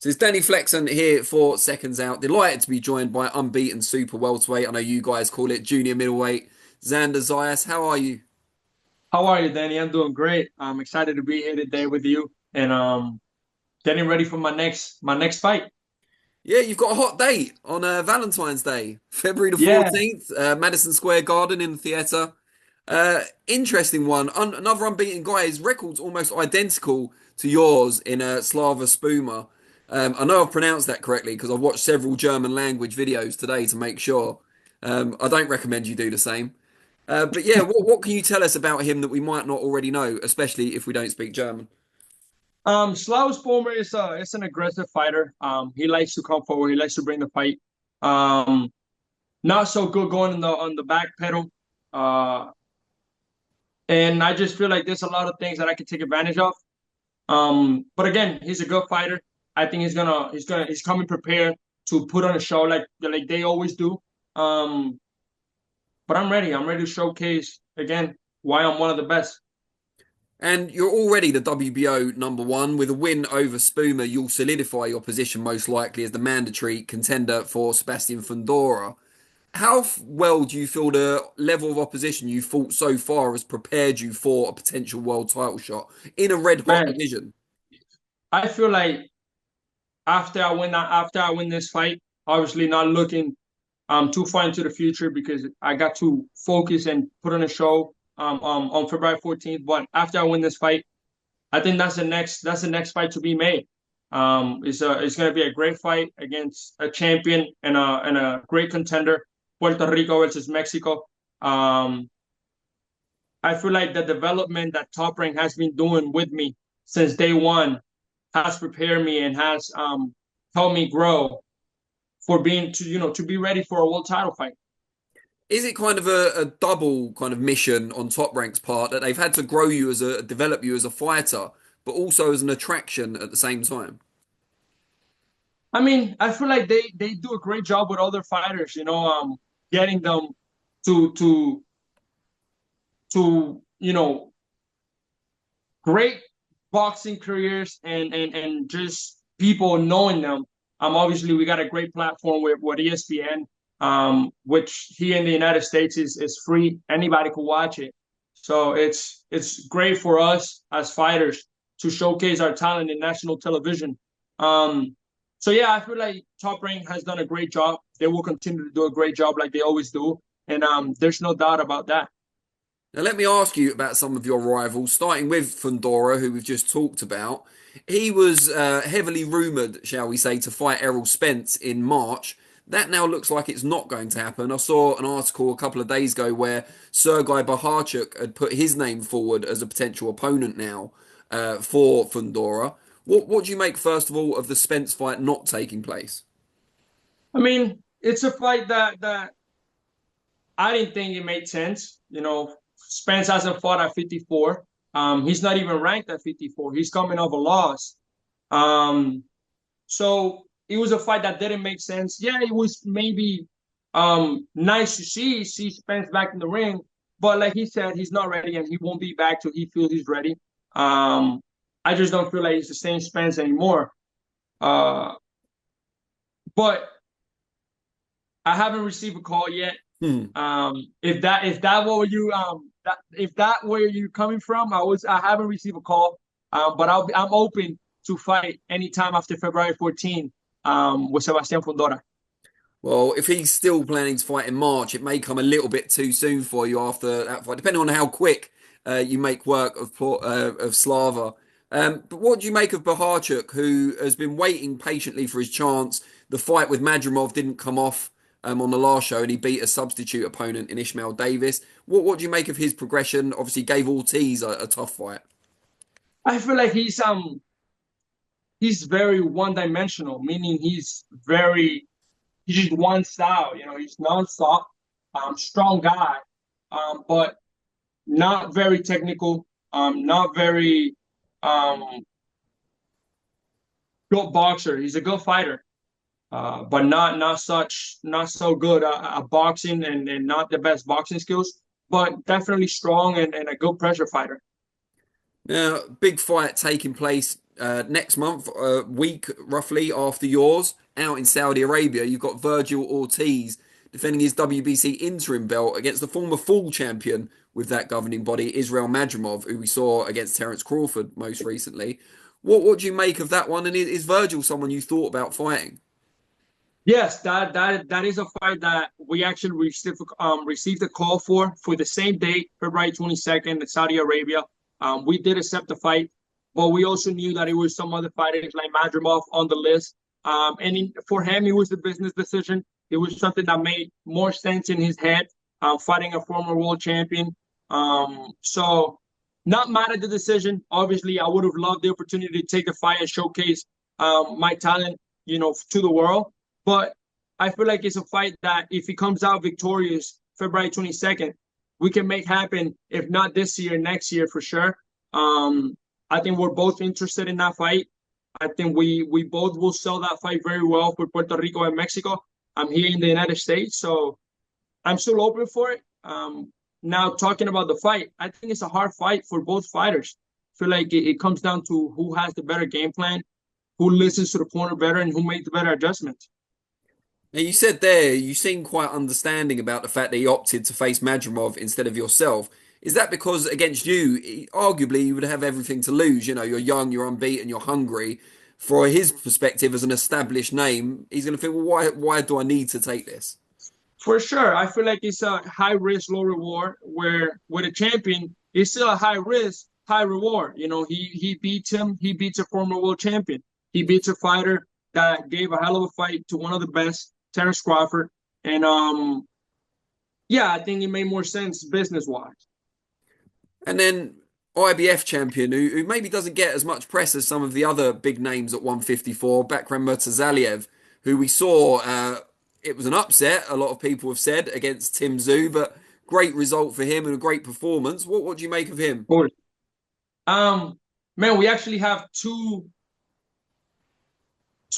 So it's Danny Flexen here for Seconds Out. Delighted to be joined by unbeaten super welterweight. I know you guys call it junior middleweight. Xander Zayas, how are you? How are you, Danny? I'm doing great. I'm excited to be here today with you and getting ready for my next fight. Yeah, you've got a hot date on Valentine's Day, February the Yeah, 14th, Madison Square Garden in the theatre. Interesting one. Another unbeaten guy. His record's almost identical to yours in Slava Spoma. I know I've pronounced that correctly because I've watched several German language videos today to make sure. I don't recommend you do the same. But yeah, what can you tell us about him that we might not already know, especially if we don't speak German? Slawa Spoma is an aggressive fighter. He likes to come forward. He likes to bring the fight. Um, Not so good going on the back pedal. Uh, and I just feel like there's a lot of things that I could take advantage of. But again, he's a good fighter. I think he's coming prepared to put on a show like they always do. Um, but I'm ready. I'm ready to showcase again why I'm one of the best. And you're already the WBO number one. With a win over Spoomer, you'll solidify your position most likely as the mandatory contender for Sebastian Fundora. How well do you feel the level of opposition you fought so far has prepared you for a potential world title shot in a red hot Man, division? I feel like after I win this fight, obviously not looking too far into the future because I got to focus and put on a show on February 14th. But after I win this fight, I think that's the next fight to be made. It's gonna be a great fight against a champion and a great contender, Puerto Rico versus Mexico. Um, I feel like the development that Top Rank has been doing with me since day one has prepared me and has helped me grow for being to be ready for a world title fight. Is it kind of a double kind of mission on Top Rank's part that they've had to grow you as a develop you as a fighter, but also as an attraction at the same time? I mean, I feel like they do a great job with other fighters, getting them to to to great boxing careers and just people knowing them. Obviously we got a great platform with ESPN, which here in the United States is free. Anybody can watch it. So it's great for us as fighters to showcase our talent in national television. So yeah, I feel like Top Rank has done a great job. They will continue to do a great job like they always do, and there's no doubt about that. Now, let me ask you about some of your rivals, starting with Fundora, who we've just talked about. He was heavily rumoured, shall we say, to fight Errol Spence in March. That now looks like it's not going to happen. I saw an article a couple of days ago where Sergei Boharchuk had put his name forward as a potential opponent now for Fundora. What do you make, first of all, of the Spence fight not taking place? I mean, it's a fight that I didn't think it made sense. Spence hasn't fought at 54. He's not even ranked at 54. He's coming off a loss. Um, so it was a fight that didn't make sense. Yeah, it was maybe nice to see Spence back in the ring, but like he said, he's not ready and he won't be back till he feels he's ready. Um, I just don't feel like it's the same Spence anymore. Uh, but I haven't received a call yet. Hmm. If that if that where you coming from, I haven't received a call. But I'm open to fight anytime after February 14th with Sebastian Fundora. Well, if he's still planning to fight in March, it may come a little bit too soon for you after that fight, depending on how quick you make work of Slava. But what do you make of Boharchuk, who has been waiting patiently for his chance? The fight with Madrimov didn't come off on the last show, and he beat a substitute opponent in Ishmael Davis. What do you make of his progression? Obviously, gave Ortiz a tough fight. I feel like he's very one dimensional, meaning he's just one style. He's nonstop, strong guy, but not very technical, not very um, good boxer. He's a good fighter, but not so good at boxing and not the best boxing skills, but definitely strong and a good pressure fighter. Now, big fight taking place next month, a week roughly after yours, out in Saudi Arabia, you've got Vergil Ortiz defending his WBC interim belt against the former full champion with that governing body, Israil Madrimov, who we saw against Terence Crawford most recently. What do you make of that one? And is Vergil someone you thought about fighting? Yes, that is a fight that we actually received a call for the same date, February 22nd, in Saudi Arabia. We did accept the fight, but we also knew that it was some other fighters like Madrimov on the list. For him, it was a business decision. It was something that made more sense in his head, fighting a former world champion. So, not mad at the decision. Obviously, I would have loved the opportunity to take the fight and showcase my talent, to the world. But I feel like it's a fight that if he comes out victorious February 22nd, we can make happen. If not this year, next year for sure. I think we're both interested in that fight. I think we both will sell that fight very well for Puerto Rico and Mexico. I'm here in the United States, so I'm still open for it. Now talking about the fight, I think it's a hard fight for both fighters. I feel like it comes down to who has the better game plan, who listens to the corner better, and who made the better adjustments. Now, you said there you seem quite understanding about the fact that he opted to face Madrimov instead of yourself. Is that because against you, arguably, you would have everything to lose? You know, you're young, you're unbeaten, you're hungry. For his perspective as an established name, he's going to think, well, why do I need to take this? For sure, I feel like it's a high risk, low reward. Where with a champion, it's still a high risk, high reward. He beats him. He beats a former world champion. He beats a fighter that gave a hell of a fight to one of the best, Terence Crawford. And yeah, I think it made more sense business wise. And then IBF champion, who maybe doesn't get as much press as some of the other big names at 154, Bakram Murtazaliev, who we saw, it was an upset, a lot of people have said, against Tim Tszyu, but great result for him and a great performance. What do you make of him? Of course. Um, Man, we actually have two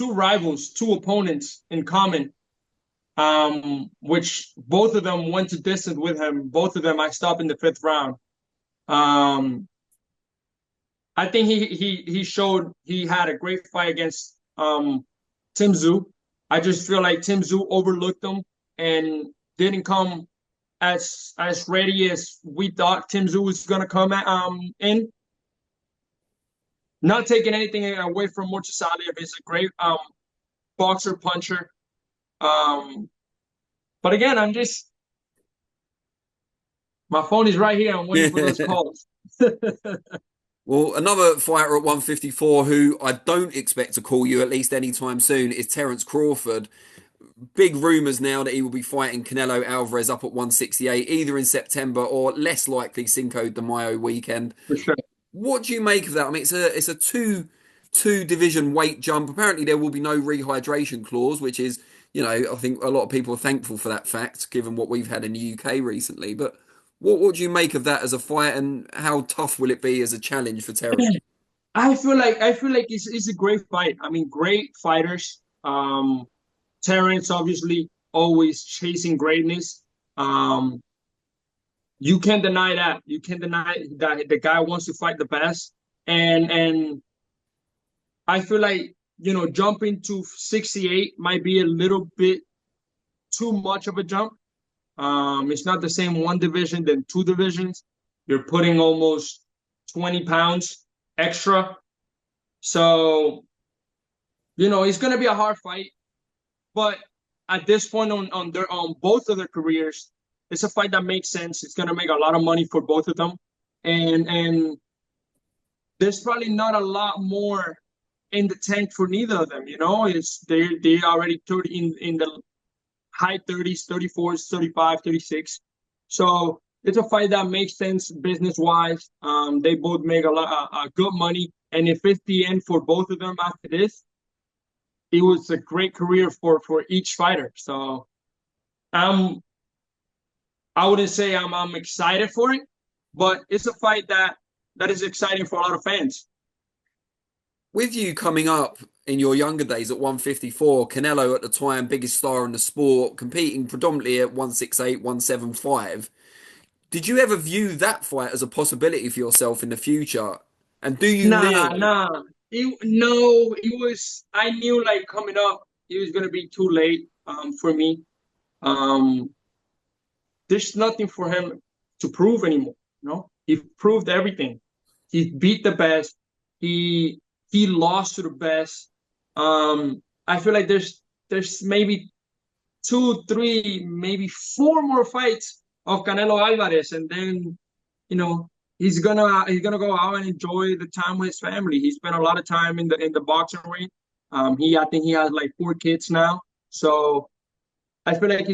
rivals, two opponents in common. Which both of them went to distance with him. Both of them I stopped in the fifth round. Um, I think he showed he had a great fight against Tim Tszyu. I just feel like Tim Tszyu overlooked him and didn't come as ready as we thought Tim Tszyu was gonna come in. Not taking anything away from Murtasaliev, is a great boxer puncher. Um, but again, my phone is right here. I'm waiting for those calls. Well, another fighter at 154 who I don't expect to call you at least anytime soon is Terence Crawford. Big rumours now that he will be fighting Canelo Alvarez up at 168, either in September or less likely Cinco de Mayo weekend. For sure. What do you make of that? I mean, it's a two division weight jump. Apparently, there will be no rehydration clause, which is, I think a lot of people are thankful for that fact, given what we've had in the UK recently. But what do you make of that as a fight, and how tough will it be as a challenge for Terence? I feel like it's a great fight. I mean, great fighters. Terrence obviously always chasing greatness. You can't deny that. You can't deny that the guy wants to fight the best. And I feel like, jumping to 68 might be a little bit too much of a jump. It's not the same one division than two divisions. You're putting almost 20 pounds extra. So, it's going to be a hard fight. But at this point on both of their careers, it's a fight that makes sense. It's going to make a lot of money for both of them. And there's probably not a lot more in the tank for neither of them. It's they already 30 in the high 30s, 34s, 35, 36. So it's a fight that makes sense business wise. They both make a lot good money, and if it's the end for both of them after this, it was a great career for each fighter. So I wouldn't say I'm excited for it, but it's a fight that is exciting for a lot of fans. With you coming up in your younger days at 154, Canelo at the time, biggest star in the sport, competing predominantly at 168, 175. Did you ever view that fight as a possibility for yourself in the future? And do you Nah, now? nah. it was. I knew like coming up, it was gonna be too late for me. Um, there's nothing for him to prove anymore. You know, he proved everything. He beat the best. He lost to the best. I feel like there's maybe two, three, maybe four more fights of Canelo Alvarez, and then he's gonna go out and enjoy the time with his family. He spent a lot of time in the boxing ring. I think he has like 4 kids now, so I feel like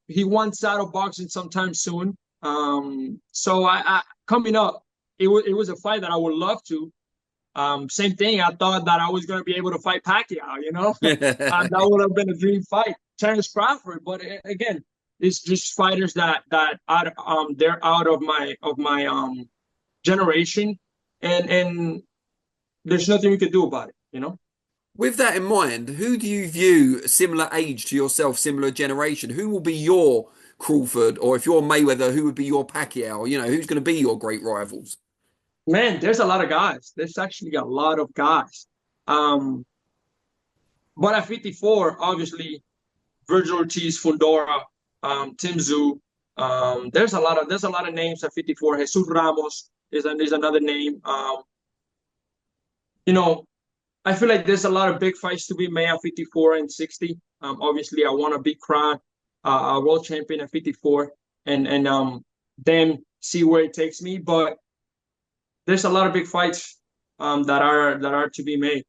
he wants out of boxing sometime soon. So I coming up, it was a fight that I would love to. Same thing. I thought that I was going to be able to fight Pacquiao, that would have been a dream fight. Terence Crawford, but again, it's just fighters that they're out of my generation, and there's nothing we could do about it. With that in mind, who do you view similar age to yourself, similar generation? Who will be your Crawford, or if you're Mayweather, who would be your Pacquiao? Who's going to be your great rivals? Man, there's a lot of guys. There's actually a lot of guys. Um, but at 54, obviously, Vergil Ortiz, Fundora, Tim Tszyu. There's a lot of names at 54. Jesus Ramos is another name. You know, I feel like there's a lot of big fights to be made at 54 and 60. Obviously, I want a big crown, a world champion at 54, and then see where it takes me. But there's a lot of big fights that are to be made.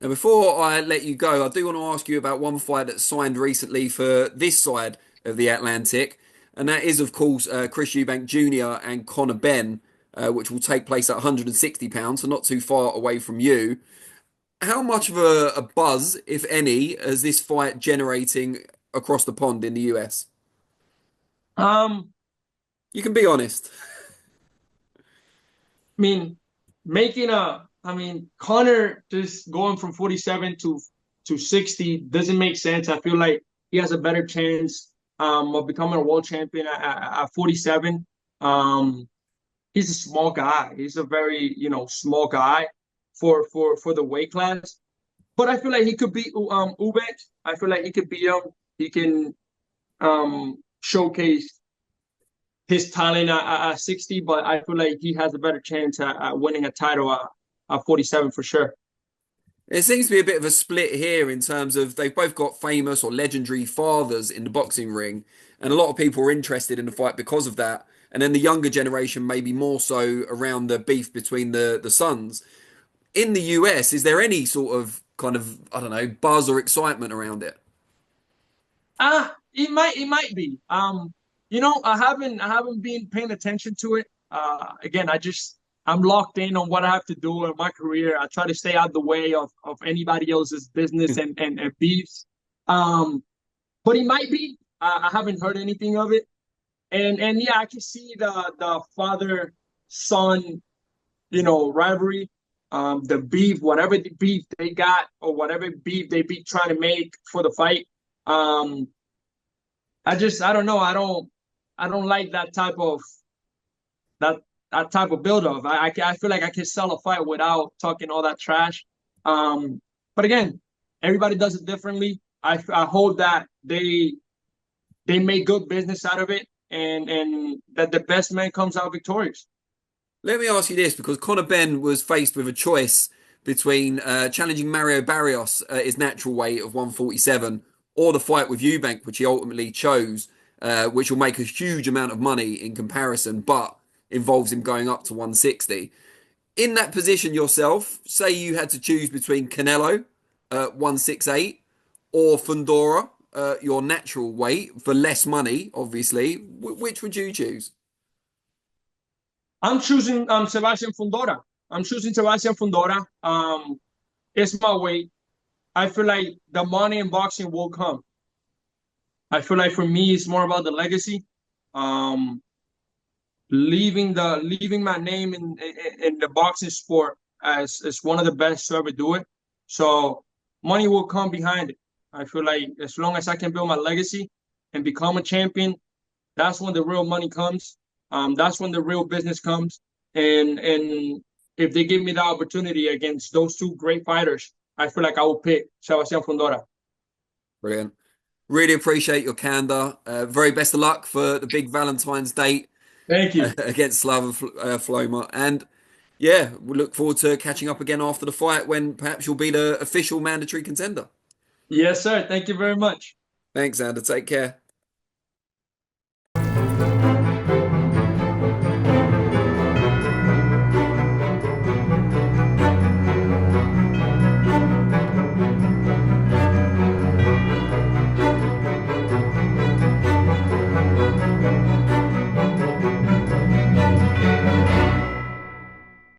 Now, before I let you go, I do want to ask you about one fight that's signed recently for this side of the Atlantic, and that is, of course, Chris Eubank Jr. and Conor Benn, which will take place at 160 pounds, so not too far away from you. How much of a buzz, if any, is this fight generating across the pond in the US? Um, You can be honest. I mean, Connor just going from 47 to 60 doesn't make sense. I feel like he has a better chance of becoming a world champion at 47. He's a small guy. He's a very, small guy for the weight class. But I feel like he could beat Eubank. I feel like he could beat him. He can showcase his talent at 60, but I feel like he has a better chance at winning a title at 47 for sure. It seems to be a bit of a split here in terms of they've both got famous or legendary fathers in the boxing ring, and a lot of people are interested in the fight because of that. And then the younger generation, maybe more so around the beef between the sons. In the US, is there any sort of kind of, I don't know, buzz or excitement around it? It might be. I haven't been paying attention to it. Again, I'm locked in on what I have to do in my career. I try to stay out the way of anybody else's business and beefs. But it might be. I haven't heard anything of it. And yeah, I can see the father son, rivalry, the beef, whatever the beef they got or whatever beef they be trying to make for the fight. Um, I don't know. I don't like that that type of build up. I feel like I can sell a fight without talking all that trash. But again, everybody does it differently. I hope that they make good business out of it, and that the best man comes out victorious. Let me ask you this, because Conor Benn was faced with a choice between challenging Mario Barrios at his natural weight of 147 or the fight with Eubank, which he ultimately chose, which will make a huge amount of money in comparison, but involves him going up to 160. In that position yourself, say you had to choose between Canelo at 168 or Fundora, your natural weight, for less money, obviously, which would you choose? I'm choosing Sebastian Fundora. I'm choosing Sebastian Fundora. It's my weight. I feel like the money in boxing will come. I feel like for me, it's more about the legacy. Um, leaving my name in the boxing sport as one of the best to ever do it. So money will come behind it. I feel like as long as I can build my legacy and become a champion, that's when the real money comes. That's when the real business comes. And if they give me the opportunity against those two great fighters, I feel like I will pick Sebastian Fundora. Brilliant. Really appreciate your candor. Very best of luck for the big Valentine's date Thank you. against Slava Floma. And yeah, we look forward to catching up again after the fight when perhaps you'll be the official mandatory contender. Yes, sir. Thank you very much. Thanks, Xander. Take care.